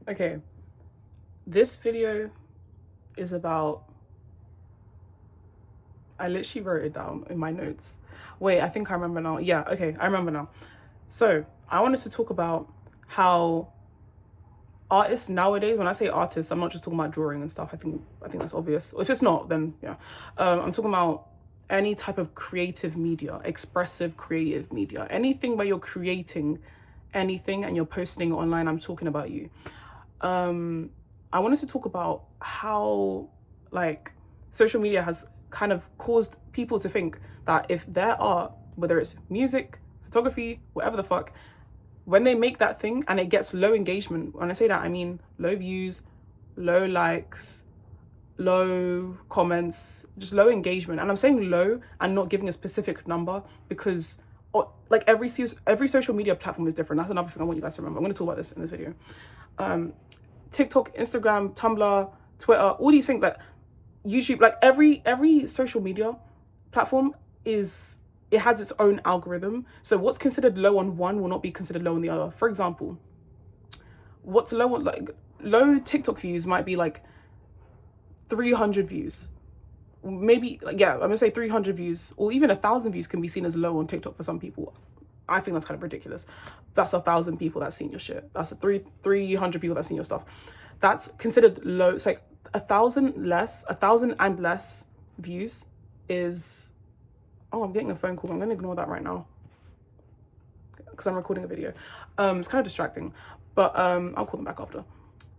Okay, this video is about, I literally wrote it down in my notes. Wait, I think I remember now. Yeah, okay, I remember now. So, I wanted to talk about how artists nowadays, when I say artists, I'm not just talking about drawing and stuff. I think that's obvious. If it's not, then yeah. I'm talking about any type of creative media, expressive creative media, anything where you're creating anything and you're posting it online. I'm talking about you. I wanted to talk about how, like, social media has kind of caused people to think that if their art, whether it's music, photography, whatever the fuck, when they make that thing and it gets low engagement, when I say that, I mean low views, low likes, low comments, just low engagement. And I'm saying low and not giving a specific number because like every social media platform is different. That's another thing I want you guys to remember. I'm going to talk about this in this video. TikTok, Instagram, Tumblr, Twitter, all these things, like YouTube, like every social media platform it has its own algorithm. So what's considered low on one will not be considered low on the other. For example, what's low on, like, low TikTok views might be like 300 views. Maybe, like, yeah, I'm gonna say 300 views or even 1,000 views can be seen as low on TikTok for some people. I think that's kind of ridiculous. That's 1,000 people that's seen your shit. That's 300 people that's seen your stuff. That's considered low. It's like 1,000 and less views is. Oh, I'm getting a phone call. I'm gonna ignore that right now because I'm recording a video. It's kind of distracting, but I'll call them back after.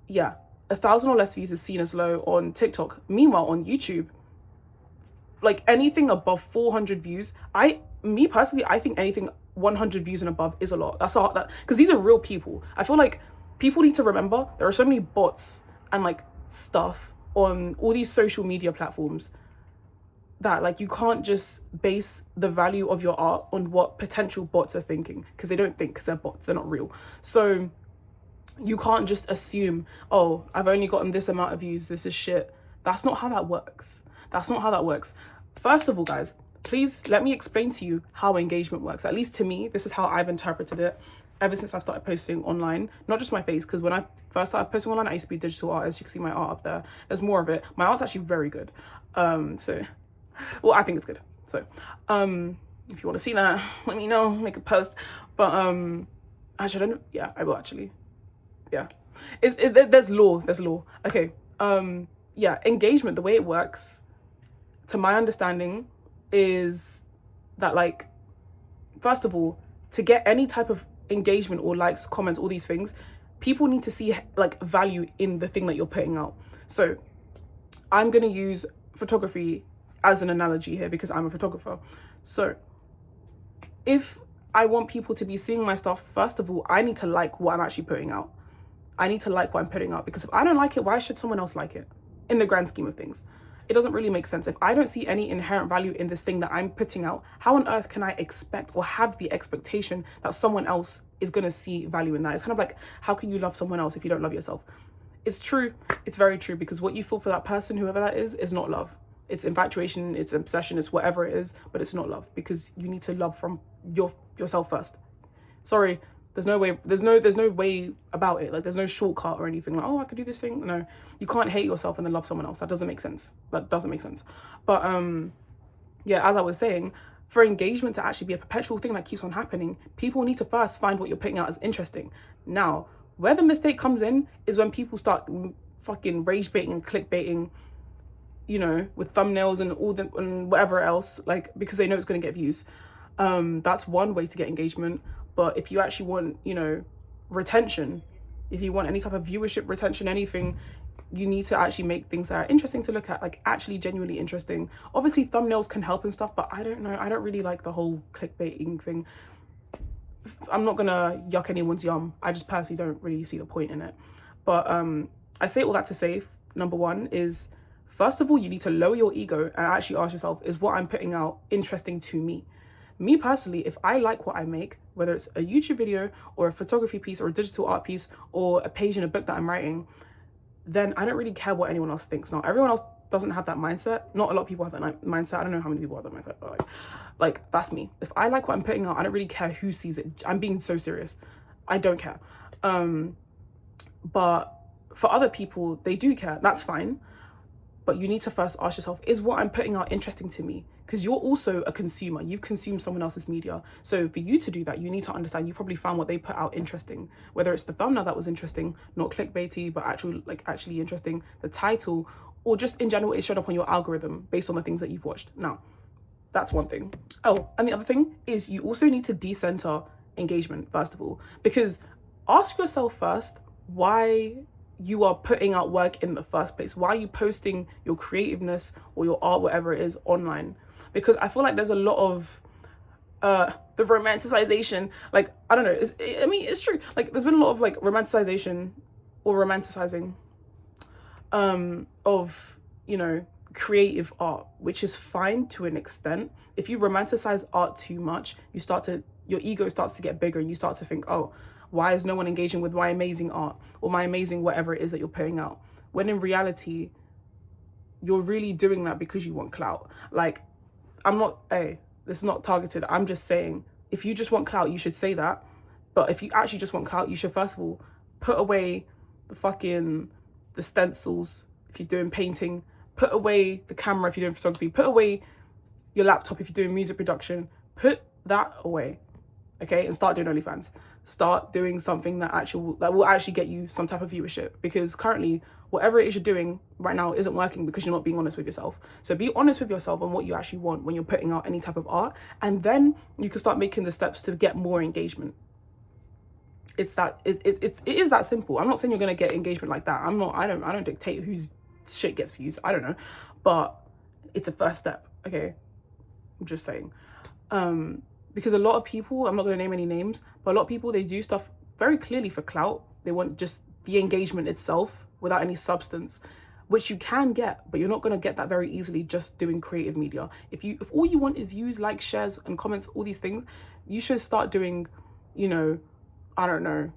Yeah, 1,000 or less views is seen as low on TikTok. Meanwhile, on YouTube, like anything above 400 views, me personally, I think anything 100 views and above is a lot. That's a lot, that because these are real people. I feel like people need to remember there are so many bots and like stuff on all these social media platforms that, like, you can't just base the value of your art on what potential bots are thinking, because they don't think, because they're bots, they're not real. So you can't just assume, oh, I've only gotten this amount of views, this is shit. That's not how that works. That's not how that works. First of all, guys, please let me explain to you how engagement works. At least to me, this is how I've interpreted it ever since I started posting online. Not just my face, because when I first started posting online, I used to be a digital artist. You can see my art up there. There's more of it. My art's actually very good. Well, I think it's good. So, if you want to see that, let me know, make a post. But, actually, I don't, yeah, I will actually. Yeah. There's law. Okay. Yeah, engagement, the way it works, to my understanding, is that, like, first of all, to get any type of engagement or likes, comments, all these things, people need to see, like, value in the thing that you're putting out. So I'm going to use photography as an analogy here because I'm a photographer. So if I want people to be seeing my stuff, first of all, I need to like what I'm actually putting out. I need to like what I'm putting out, because if I don't like it, why should someone else like it? In the grand scheme of things, it doesn't really make sense. If I don't see any inherent value in this thing that I'm putting out, how on earth can I expect or have the expectation that someone else is going to see value in that? It's kind of like, how can you love someone else if you don't love yourself? It's true. It's very true, because what you feel for that person, whoever that is not love. It's infatuation, it's obsession, it's whatever it is, but it's not love, because you need to love from yourself first. Sorry, there's no way about it. Like, there's no shortcut or anything like, oh, I could do this thing. No, you can't hate yourself and then love someone else. That doesn't make sense. But yeah, as I was saying, for engagement to actually be a perpetual thing that keeps on happening, people need to first find what you're putting out as interesting. Now, where the mistake comes in is when people start fucking rage baiting and clickbaiting, you know, with thumbnails and and whatever else, like, because they know it's going to get views. That's one way to get engagement. But if you actually want, you know, retention, if you want any type of viewership, retention, anything, you need to actually make things that are interesting to look at, like actually genuinely interesting. Obviously thumbnails can help and stuff, but I don't know, I don't really like the whole clickbaiting thing. I'm not gonna yuck anyone's yum. I just personally don't really see the point in it. But I say all that to say, number one is, first of all, you need to lower your ego and actually ask yourself, is what I'm putting out interesting to me? Me personally, if I like what I make, whether it's a YouTube video or a photography piece or a digital art piece or a page in a book that I'm writing, then I don't really care what anyone else thinks. Now, everyone else doesn't have that mindset. Not a lot of people have that mindset. I don't know how many people have that mindset, but like that's me. If I like what I'm putting out, I don't really care who sees it. I'm being so serious. I don't care. But for other people, they do care. That's fine. But you need to first ask yourself, is what I'm putting out interesting to me? Because you're also a consumer. You've consumed someone else's media. So for you to do that, you need to understand you probably found what they put out interesting. Whether it's the thumbnail that was interesting, not clickbaity, but actually interesting, the title, or just in general, it showed up on your algorithm based on the things that you've watched. Now, that's one thing. Oh, and the other thing is you also need to decenter engagement, first of all, because ask yourself first why you are putting out work in the first place. Why are you posting your creativeness or your art, whatever it is, online? Because I feel like there's a lot of the romanticization, like, I don't know, it's true, like there's been a lot of like romanticization or romanticizing of, you know, creative art, which is fine to an extent. If you romanticize art too much, your ego starts to get bigger and you start to think, oh, why is no one engaging with my amazing art or my amazing whatever it is that you're putting out? When in reality, you're really doing that because you want clout. Like, this is not targeted. I'm just saying, if you just want clout, you should say that. But if you actually just want clout, you should first of all put away the stencils if you're doing painting, put away the camera if you're doing photography, put away your laptop if you're doing music production, put that away, okay? And start doing OnlyFans. Start doing something that will actually get you some type of viewership, because currently whatever it is you're doing right now isn't working because you're not being honest with yourself. So be honest with yourself on what you actually want when you're putting out any type of art, and then you can start making the steps to get more engagement. It is that simple. I'm not saying you're gonna get engagement like that. I don't dictate whose shit gets views. I don't know, but it's a first step. Okay, I'm just saying. Because a lot of people, I'm not going to name any names, but a lot of people, they do stuff very clearly for clout. They want just the engagement itself without any substance, which you can get, but you're not going to get that very easily just doing creative media. If all you want is views, likes, shares, and comments, all these things, you should start doing, you know, I don't know,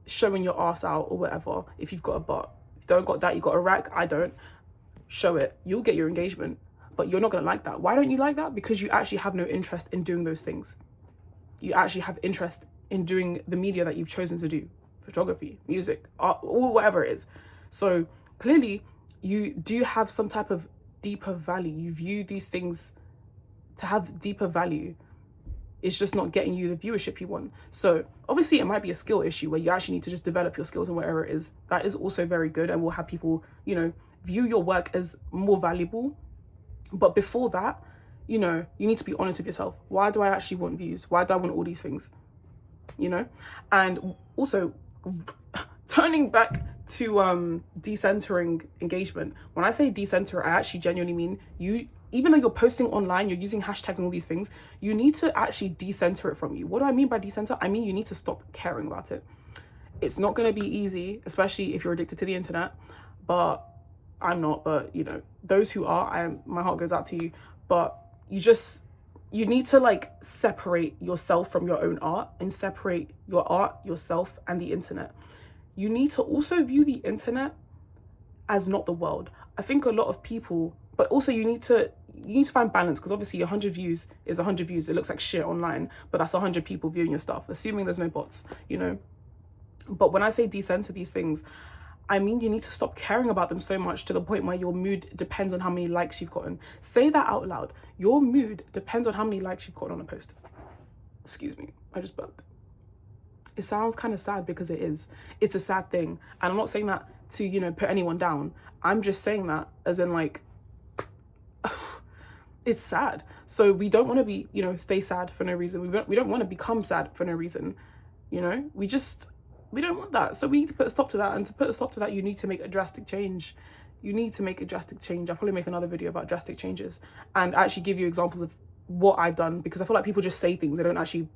showing your ass out or whatever. If you've got a butt, if you don't got that, you got a rack. I don't. Show it. You'll get your engagement, but you're not going to like that. Why don't you like that? Because you actually have no interest in doing those things. You actually have interest in doing the media that you've chosen to do, photography, music, art, or whatever it is. So clearly you do have some type of deeper value. You view these things to have deeper value. It's just not getting you the viewership you want. So obviously it might be a skill issue where you actually need to just develop your skills in whatever it is. That is also very good and will have people, you know, view your work as more valuable. But before that, you know, you need to be honest with yourself. Why do I actually want views? Why do I want all these things? You know? And also, turning back to decentering engagement. When I say decenter, I actually genuinely mean even though you're posting online, you're using hashtags and all these things, you need to actually decenter it from you. What do I mean by decenter? I mean you need to stop caring about it. It's not going to be easy, especially if you're addicted to the internet. But I'm not, but you know, those who are, my heart goes out to you. But you need to like separate yourself from your own art and separate your art, yourself, and the internet. You need to also view the internet as not the world. I think a lot of people, but also you need to find balance, because obviously 100 views is 100 views. It looks like shit online, but that's 100 people viewing your stuff, assuming there's no bots, you know. But when I say decenter these things, I mean you need to stop caring about them so much to the point where your mood depends on how many likes you've gotten. Say that out loud. Your mood depends on how many likes you've gotten on a post. Excuse me, I just burped. It sounds kind of sad because it is. It's a sad thing. And I'm not saying that to, you know, put anyone down. I'm just saying that as in like, it's sad. So we don't want to be, you know, stay sad for no reason. We don't want to become sad for no reason. You know, we don't want that. So we need to put a stop to that. And to put a stop to that, you need to make a drastic change. You need to make a drastic change. I'll probably make another video about drastic changes and actually give you examples of what I've done, because I feel like people just say things. They don't actually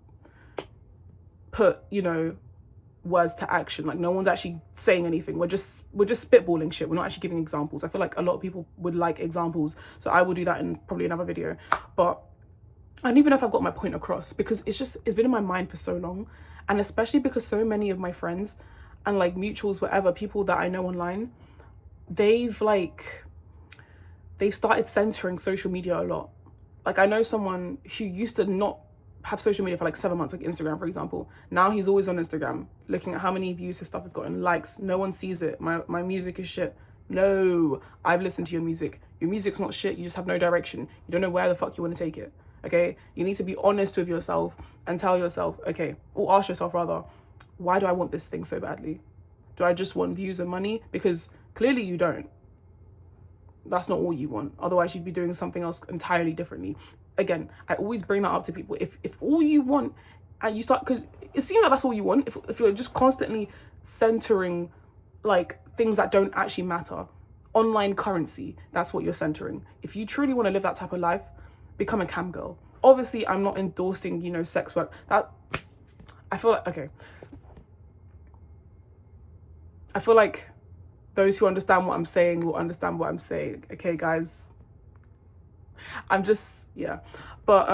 put, you know, words to action. Like no one's actually saying anything. We're just spitballing shit. We're not actually giving examples. I feel like a lot of people would like examples. So I will do that in probably another video. But I don't even know if I've got my point across, because it's been in my mind for so long. And especially because so many of my friends and like mutuals, whatever, people that I know online, they've started censoring social media a lot. Like I know someone who used to not have social media for like 7 months, like Instagram, for example. Now he's always on Instagram, looking at how many views his stuff has gotten, likes. No one sees it. My music is shit. No, I've listened to your music. Your music's not shit. You just have no direction. You don't know where the fuck you want to take it. Okay? You need to be honest with yourself and tell yourself, okay, or ask yourself rather, why do I want this thing so badly? Do I just want views and money? Because clearly you don't. That's not all you want. Otherwise, you'd be doing something else entirely differently. Again, I always bring that up to people. If all you want, and you start, because it seems like that's all you want, if you're just constantly centering like things that don't actually matter, online currency, that's what you're centering. If you truly want to live that type of life, become a cam girl. Obviously, I'm not endorsing, you know, sex work. That, I feel like, okay. I feel like those who understand what I'm saying will understand what I'm saying. Okay, guys. I'm just, yeah. But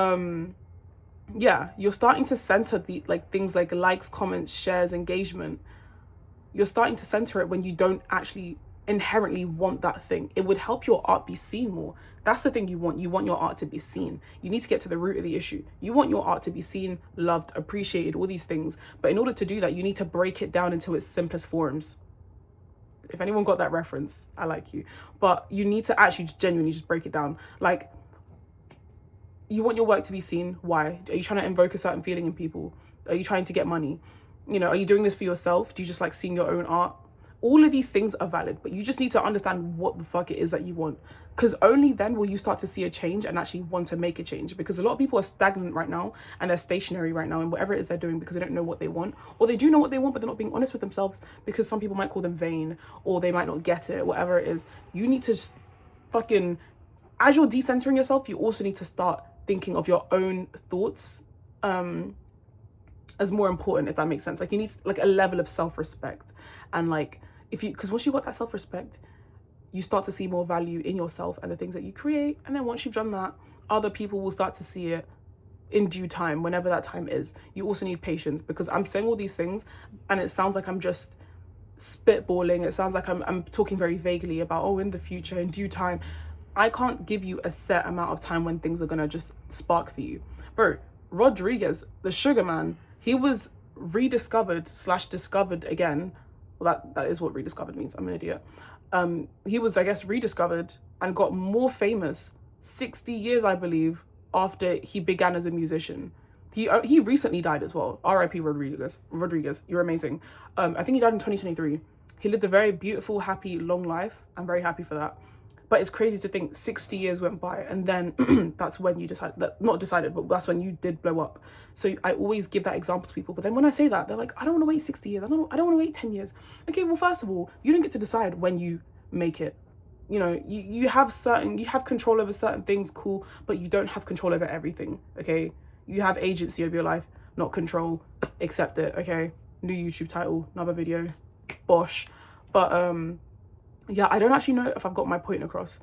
yeah, you're starting to center the like things like likes, comments, shares, engagement. You're starting to center it when you don't actually inherently want that thing. It would help your art be seen more. That's the thing you want. You want your art to be seen. You need to get to the root of the issue. You want your art to be seen, loved, appreciated, all these things. But in order to do that, you need to break it down into its simplest forms. If anyone got that reference, I like you. But you need to actually genuinely just break it down. Like, you want your work to be seen. Why? Are you trying to invoke a certain feeling in people? Are you trying to get money? You know, are you doing this for yourself? Do you just like seeing your own art? All of these things are valid, but you just need to understand what the fuck it is that you want. Because only then will you start to see a change and actually want to make a change. Because a lot of people are stagnant right now and they're stationary right now in whatever it is they're doing because they don't know what they want. Or they do know what they want, but they're not being honest with themselves because some people might call them vain or they might not get it, whatever it is. You need to just fucking, as you're decentering yourself, you also need to start thinking of your own thoughts as more important, if that makes sense. Like, you need like a level of self-respect. And like, if you, because once you got that self-respect, you start to see more value in yourself and the things that you create. And then once you've done that, other people will start to see it in due time, whenever that time is. You also need patience, because I'm saying all these things and it sounds like I'm just spitballing. It sounds like I'm talking very vaguely about, oh, in the future, in due time. I can't give you a set amount of time when things are gonna just spark for you. Bro, Rodriguez, the sugar man, he was rediscovered / discovered again. Well, that is what rediscovered means. I'm an idiot. He was, I guess, rediscovered and got more famous 60 years, I believe, after he began as a musician. He recently died as well. R.I.P. Rodriguez, you're amazing. I think he died in 2023. He lived a very beautiful, happy, long life. I'm very happy for that. But it's crazy to think 60 years went by and then that's when you decided, not decided, but that's when you did blow up. So I always give that example to people. But then when I say that, they're like, I don't want to wait 60 years. I don't want to wait 10 years. Okay, well, first of all, you don't get to decide when you make it. You know, you have control over certain things, cool, but you don't have control over everything, okay? You have agency over your life, not control. Accept it, okay? New YouTube title, another video, bosh. But yeah, I don't actually know if I've got my point across.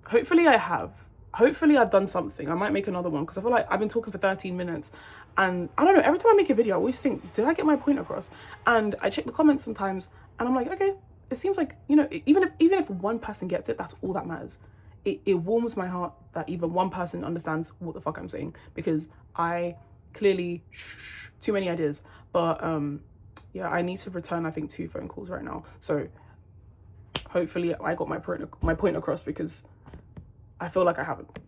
Hopefully I have. Hopefully I've done something. I might make another one because I feel like I've been talking for 13 minutes and I don't know, every time I make a video I always think, did I get my point across? And I check the comments sometimes and I'm like, okay, it seems like, you know, even if one person gets it, that's all that matters. It warms my heart that even one person understands what the fuck I'm saying, because I clearly too many ideas. But yeah, I need to return, I think, 2 phone calls right now. So hopefully I got my point across, because I feel like I haven't.